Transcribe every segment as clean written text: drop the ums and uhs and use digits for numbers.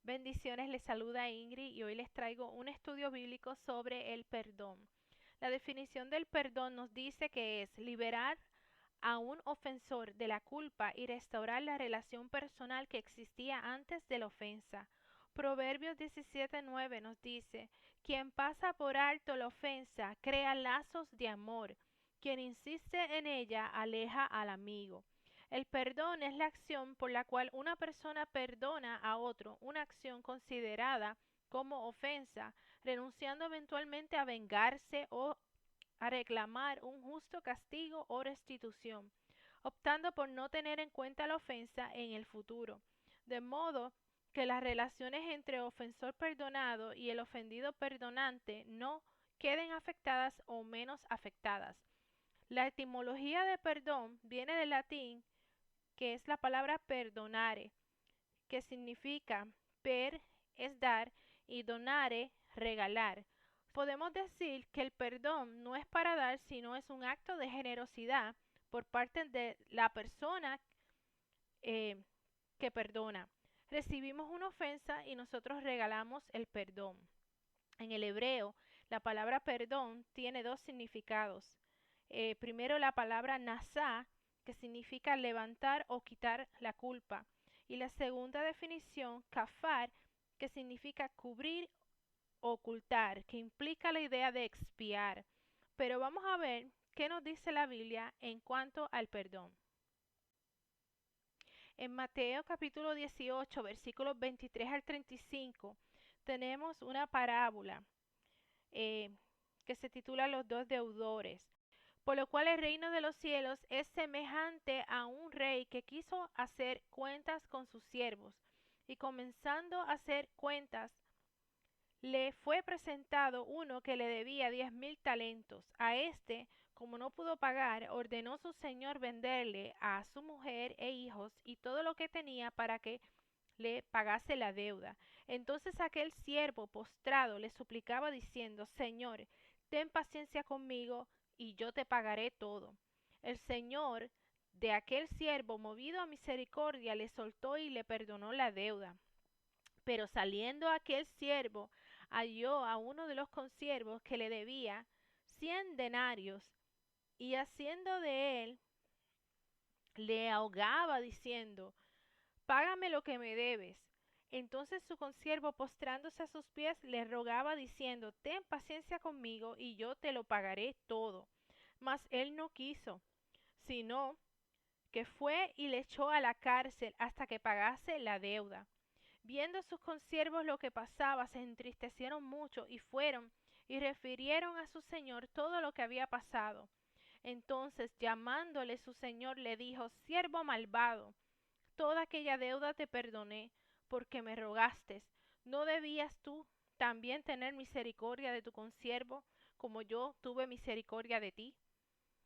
Bendiciones, les saluda Ingrid y hoy les traigo un estudio bíblico sobre el perdón. La definición del perdón nos dice que es liberar a un ofensor de la culpa y restaurar la relación personal que existía antes de la ofensa. Proverbios 17:9 nos dice, quien pasa por alto la ofensa crea lazos de amor, quien insiste en ella aleja al amigo. El perdón es la acción por la cual una persona perdona a otro, una acción considerada como ofensa, renunciando eventualmente a vengarse o a reclamar un justo castigo o restitución, optando por no tener en cuenta la ofensa en el futuro, de modo que las relaciones entre ofensor perdonado y el ofendido perdonante no queden afectadas o menos afectadas. La etimología de perdón viene del latín, que es la palabra perdonare, que significa per es dar y donare regalar. Podemos decir que el perdón no es para dar, sino es un acto de generosidad por parte de la persona eh, que perdona. Recibimos una ofensa y nosotros regalamos el perdón. En el hebreo, la palabra perdón tiene dos significados. Primero, la palabra nasá, que significa levantar o quitar la culpa. Y la segunda definición, kafar, que significa cubrir o ocultar, que implica la idea de expiar. Pero vamos a ver qué nos dice la Biblia en cuanto al perdón. En Mateo capítulo 18, versículos 23 al 35, tenemos una parábola eh, que se titula Los dos deudores, por lo cual el reino de los cielos es semejante a un rey que quiso hacer cuentas con sus siervos, y comenzando a hacer cuentas, le fue presentado uno que le debía 10,000 talentos. A este, como no pudo pagar, ordenó su señor venderle a su mujer e hijos y todo lo que tenía para que le pagase la deuda. Entonces aquel siervo postrado le suplicaba diciendo, Señor, ten paciencia conmigo y yo te pagaré todo. El señor de aquel siervo, movido a misericordia, le soltó y le perdonó la deuda. Pero saliendo aquel siervo, halló a uno de los consiervos que le debía 100 denarios y haciendo de él, le ahogaba diciendo, págame lo que me debes. Entonces su consiervo, postrándose a sus pies, le rogaba diciendo, ten paciencia conmigo y yo te lo pagaré todo. Mas él no quiso, sino que fue y le echó a la cárcel hasta que pagase la deuda. Viendo sus consiervos lo que pasaba, se entristecieron mucho y fueron y refirieron a su señor todo lo que había pasado. Entonces, llamándole su señor, le dijo, siervo malvado, toda aquella deuda te perdoné, porque me rogaste. ¿No debías tú también tener misericordia de tu consiervo, como yo tuve misericordia de ti?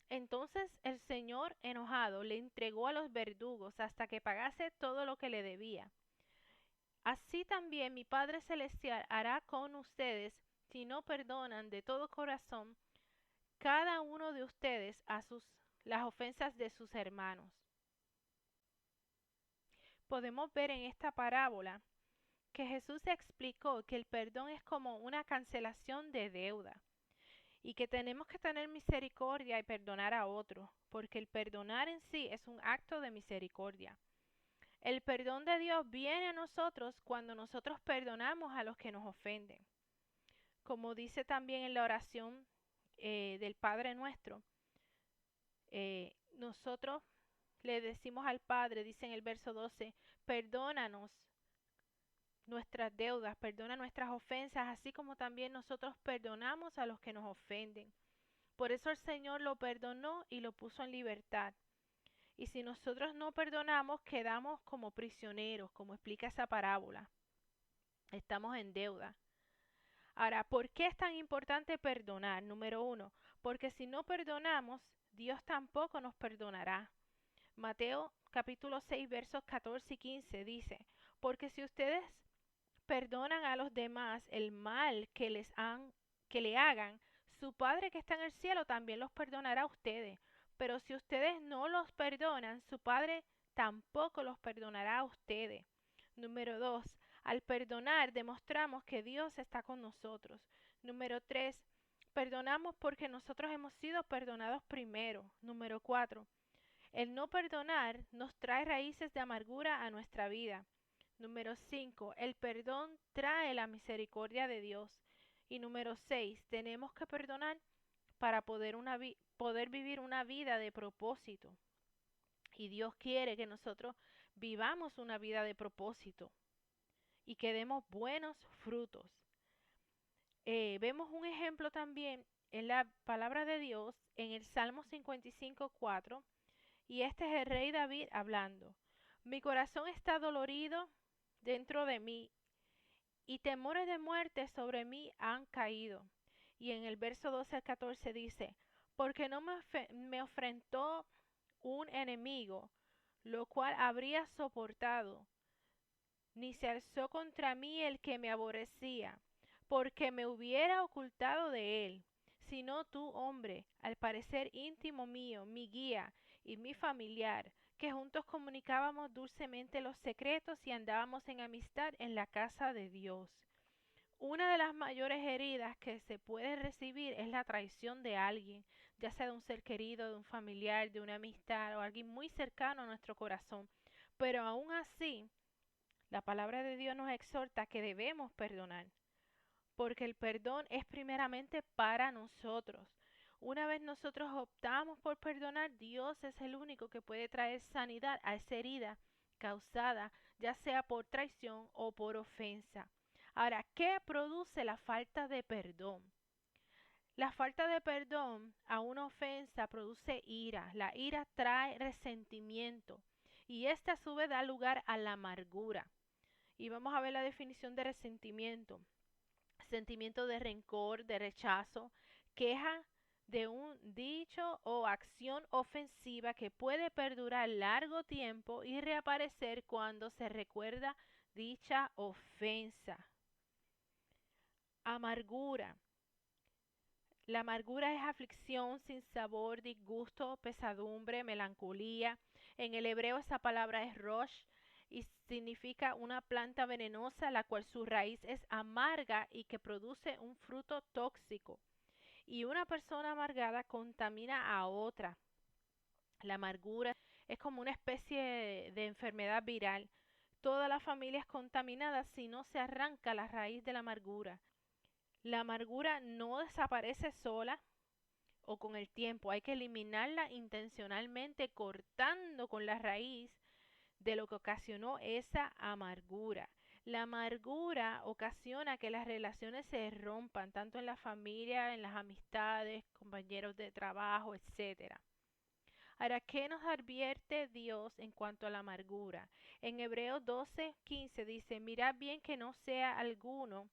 Entonces el señor, enojado, le entregó a los verdugos hasta que pagase todo lo que le debía. Así también mi Padre Celestial hará con ustedes si no perdonan de todo corazón cada uno de ustedes a las ofensas de sus hermanos. Podemos ver en esta parábola que Jesús explicó que el perdón es como una cancelación de deuda y que tenemos que tener misericordia y perdonar a otros, porque el perdonar en sí es un acto de misericordia. El perdón de Dios viene a nosotros cuando nosotros perdonamos a los que nos ofenden. Como dice también en la oración del Padre Nuestro, nosotros le decimos al Padre, dice en el verso 12, perdónanos nuestras deudas, perdona nuestras ofensas, así como también nosotros perdonamos a los que nos ofenden. Por eso el Señor lo perdonó y lo puso en libertad. Y si nosotros no perdonamos, quedamos como prisioneros, como explica esa parábola. Estamos en deuda. Ahora, ¿por qué es tan importante perdonar? Número uno, porque si no perdonamos, Dios tampoco nos perdonará. Mateo capítulo 6 versos 14 y 15 dice, porque si ustedes perdonan a los demás el mal que le hagan, su Padre que está en el cielo también los perdonará a ustedes. Pero si ustedes no los perdonan, su Padre tampoco los perdonará a ustedes. Número 2. Al perdonar, demostramos que Dios está con nosotros. Número 3, perdonamos porque nosotros hemos sido perdonados primero. Número 4, el no perdonar nos trae raíces de amargura a nuestra vida. Número 5, el perdón trae la misericordia de Dios. Y número 6, tenemos que perdonar para poder vivir una vida de propósito. Y Dios quiere que nosotros vivamos una vida de propósito y que demos buenos frutos. Vemos un ejemplo también en la palabra de Dios en el Salmo 55:4, y este es el rey David hablando. Mi corazón está dolorido dentro de mí y temores de muerte sobre mí han caído. Y en el verso 12 al 14 dice, porque no me ofrentó un enemigo, lo cual habría soportado, ni se alzó contra mí el que me aborrecía, porque me hubiera ocultado de él, sino tú, hombre, al parecer íntimo mío, mi guía y mi familiar, que juntos comunicábamos dulcemente los secretos y andábamos en amistad en la casa de Dios. Una de las mayores heridas que se puede recibir es la traición de alguien, ya sea de un ser querido, de un familiar, de una amistad o alguien muy cercano a nuestro corazón. Pero aún así, la palabra de Dios nos exhorta que debemos perdonar, porque el perdón es primeramente para nosotros. Una vez nosotros optamos por perdonar, Dios es el único que puede traer sanidad a esa herida causada, ya sea por traición o por ofensa. Ahora, ¿qué produce la falta de perdón? La falta de perdón a una ofensa produce ira. La ira trae resentimiento y esta a su vez da lugar a la amargura. Y vamos a ver la definición de resentimiento. Sentimiento de rencor, de rechazo, queja de un dicho o acción ofensiva que puede perdurar largo tiempo y reaparecer cuando se recuerda dicha ofensa. Amargura. La amargura es aflicción, sin sabor, disgusto, pesadumbre, melancolía. En el hebreo esa palabra es rosh y significa una planta venenosa la cual su raíz es amarga y que produce un fruto tóxico. Y una persona amargada contamina a otra. La amargura es como una especie de enfermedad viral. Toda la familia es contaminada si no se arranca la raíz de la amargura. La amargura no desaparece sola o con el tiempo. Hay que eliminarla intencionalmente cortando con la raíz de lo que ocasionó esa amargura. La amargura ocasiona que las relaciones se rompan, tanto en la familia, en las amistades, compañeros de trabajo, etcétera. Ahora, ¿qué nos advierte Dios en cuanto a la amargura? En Hebreos 12:15 dice, mirad bien que no sea alguno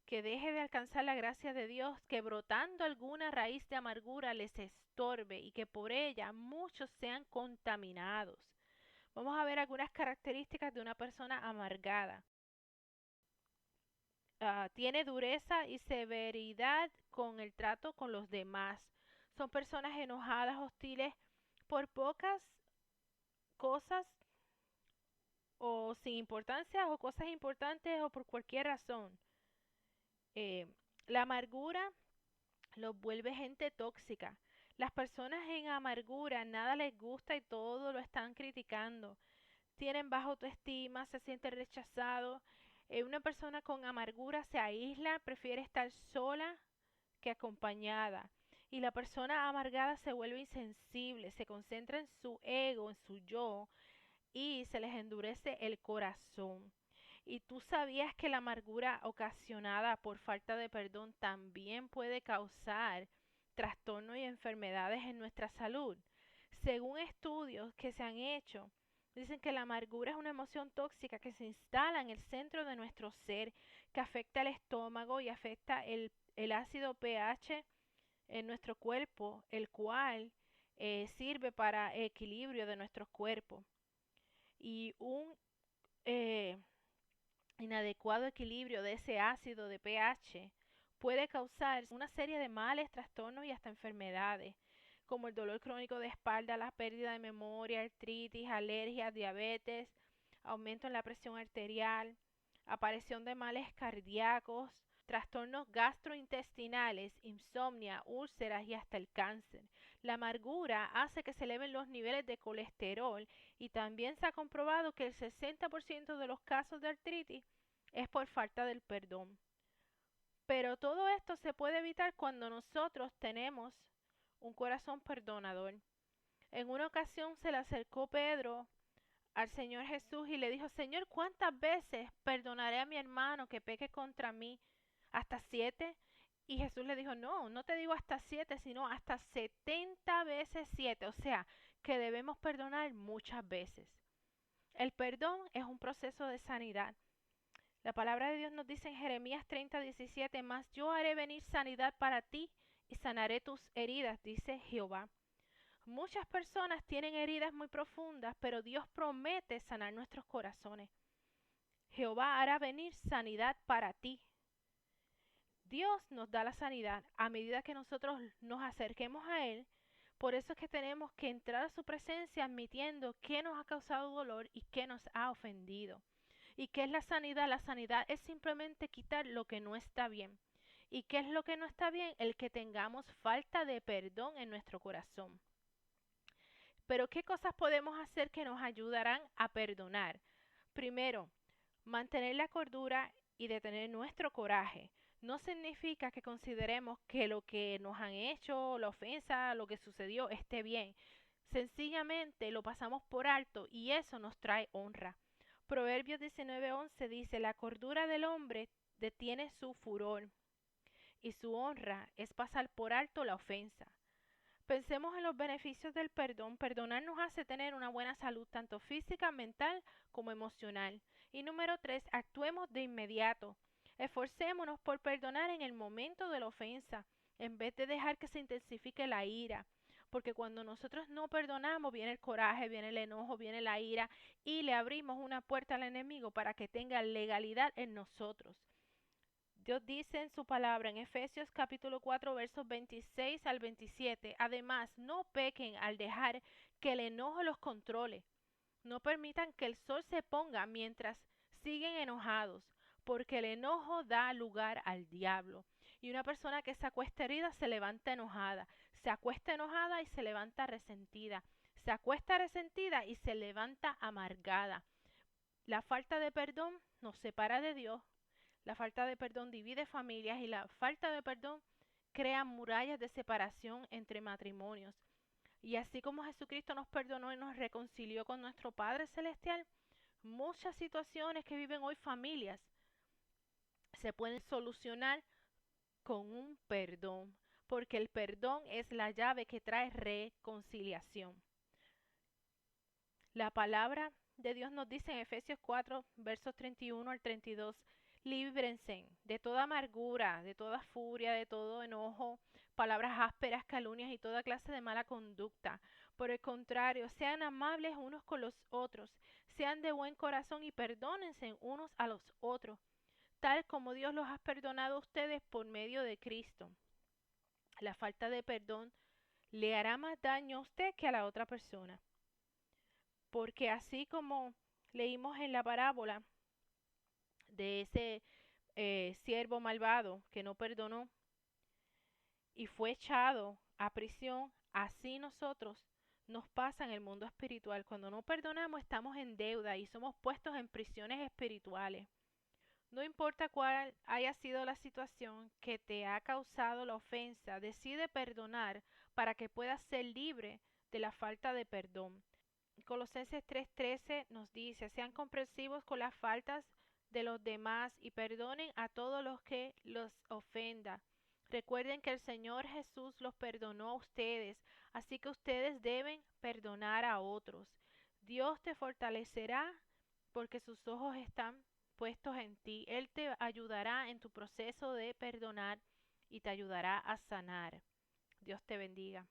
que deje de alcanzar la gracia de Dios, que brotando alguna raíz de amargura les estorbe y que por ella muchos sean contaminados. Vamos a ver algunas características de una persona amargada. Tiene dureza y severidad con el trato con los demás. Son personas enojadas, hostiles por pocas cosas o sin importancia o cosas importantes o por cualquier razón. Eh, la amargura los vuelve gente tóxica. Las personas en amargura nada les gusta y todo lo están criticando. Tienen baja autoestima, se sienten rechazados. Una persona con amargura se aísla, prefiere estar sola que acompañada. Y la persona amargada se vuelve insensible, se concentra en su ego, en su yo, y se les endurece el corazón. ¿Y tú sabías que la amargura ocasionada por falta de perdón también puede causar trastornos y enfermedades en nuestra salud? Según estudios que se han hecho, dicen que la amargura es una emoción tóxica que se instala en el centro de nuestro ser, que afecta el estómago y afecta el ácido pH en nuestro cuerpo, el cual sirve para equilibrio de nuestros cuerpos. Y un eh, inadecuado equilibrio de ese ácido de pH puede causar una serie de males, trastornos y hasta enfermedades, como el dolor crónico de espalda, la pérdida de memoria, artritis, alergias, diabetes, aumento en la presión arterial, aparición de males cardíacos, trastornos gastrointestinales, insomnia, úlceras y hasta el cáncer. La amargura hace que se eleven los niveles de colesterol y también se ha comprobado que el 60% de los casos de artritis es por falta del perdón. Pero todo esto se puede evitar cuando nosotros tenemos un corazón perdonador. En una ocasión se le acercó Pedro al Señor Jesús y le dijo, Señor, ¿cuántas veces perdonaré a mi hermano que peque contra mí? ¿Hasta 7? Y Jesús le dijo, no, no te digo hasta 7, sino hasta 70 veces 7. O sea, que debemos perdonar muchas veces. El perdón es un proceso de sanidad. La palabra de Dios nos dice en Jeremías 30:17, mas yo haré venir sanidad para ti y sanaré tus heridas, dice Jehová. Muchas personas tienen heridas muy profundas, pero Dios promete sanar nuestros corazones. Jehová hará venir sanidad para ti. Dios nos da la sanidad a medida que nosotros nos acerquemos a Él. Por eso es que tenemos que entrar a su presencia admitiendo qué nos ha causado dolor y qué nos ha ofendido. ¿Y qué es la sanidad? La sanidad es simplemente quitar lo que no está bien. ¿Y qué es lo que no está bien? El que tengamos falta de perdón en nuestro corazón. Pero ¿qué cosas podemos hacer que nos ayudarán a perdonar? Primero, mantener la cordura y detener nuestro coraje. No significa que consideremos que lo que nos han hecho, la ofensa, lo que sucedió, esté bien. Sencillamente lo pasamos por alto y eso nos trae honra. Proverbios 19:11 dice, la cordura del hombre detiene su furor y su honra es pasar por alto la ofensa. Pensemos en los beneficios del perdón. Perdonar nos hace tener una buena salud, tanto física, mental como emocional. Y número 3, actuemos de inmediato. Esforcémonos por perdonar en el momento de la ofensa, en vez de dejar que se intensifique la ira. Porque cuando nosotros no perdonamos, viene el coraje, viene el enojo, viene la ira y le abrimos una puerta al enemigo para que tenga legalidad en nosotros. Dios dice en su palabra en Efesios capítulo 4 versos 26 al 27, además no pequen al dejar que el enojo los controle. No permitan que el sol se ponga mientras siguen enojados, porque el enojo da lugar al diablo. Y una persona que se acuesta herida se levanta enojada, se acuesta enojada y se levanta resentida, se acuesta resentida y se levanta amargada. La falta de perdón nos separa de Dios. La falta de perdón divide familias y la falta de perdón crea murallas de separación entre matrimonios. Y así como Jesucristo nos perdonó y nos reconcilió con nuestro Padre Celestial, muchas situaciones que viven hoy familias se pueden solucionar con un perdón, porque el perdón es la llave que trae reconciliación. La palabra de Dios nos dice en Efesios 4, versos 31 al 32, líbrense de toda amargura, de toda furia, de todo enojo, palabras ásperas, calumnias y toda clase de mala conducta. Por el contrario, sean amables unos con los otros, sean de buen corazón y perdónense unos a los otros, tal como Dios los ha perdonado a ustedes por medio de Cristo. La falta de perdón le hará más daño a usted que a la otra persona. Porque así como leímos en la parábola de ese siervo malvado que no perdonó y fue echado a prisión, así nosotros nos pasa en el mundo espiritual. Cuando no perdonamos estamos en deuda y somos puestos en prisiones espirituales. No importa cuál haya sido la situación que te ha causado la ofensa, decide perdonar para que puedas ser libre de la falta de perdón. Colosenses 3:13 nos dice, sean comprensivos con las faltas de los demás y perdonen a todos los que los ofenda. Recuerden que el Señor Jesús los perdonó a ustedes, así que ustedes deben perdonar a otros. Dios te fortalecerá porque sus ojos están puestos en ti. Él te ayudará en tu proceso de perdonar y te ayudará a sanar. Dios te bendiga.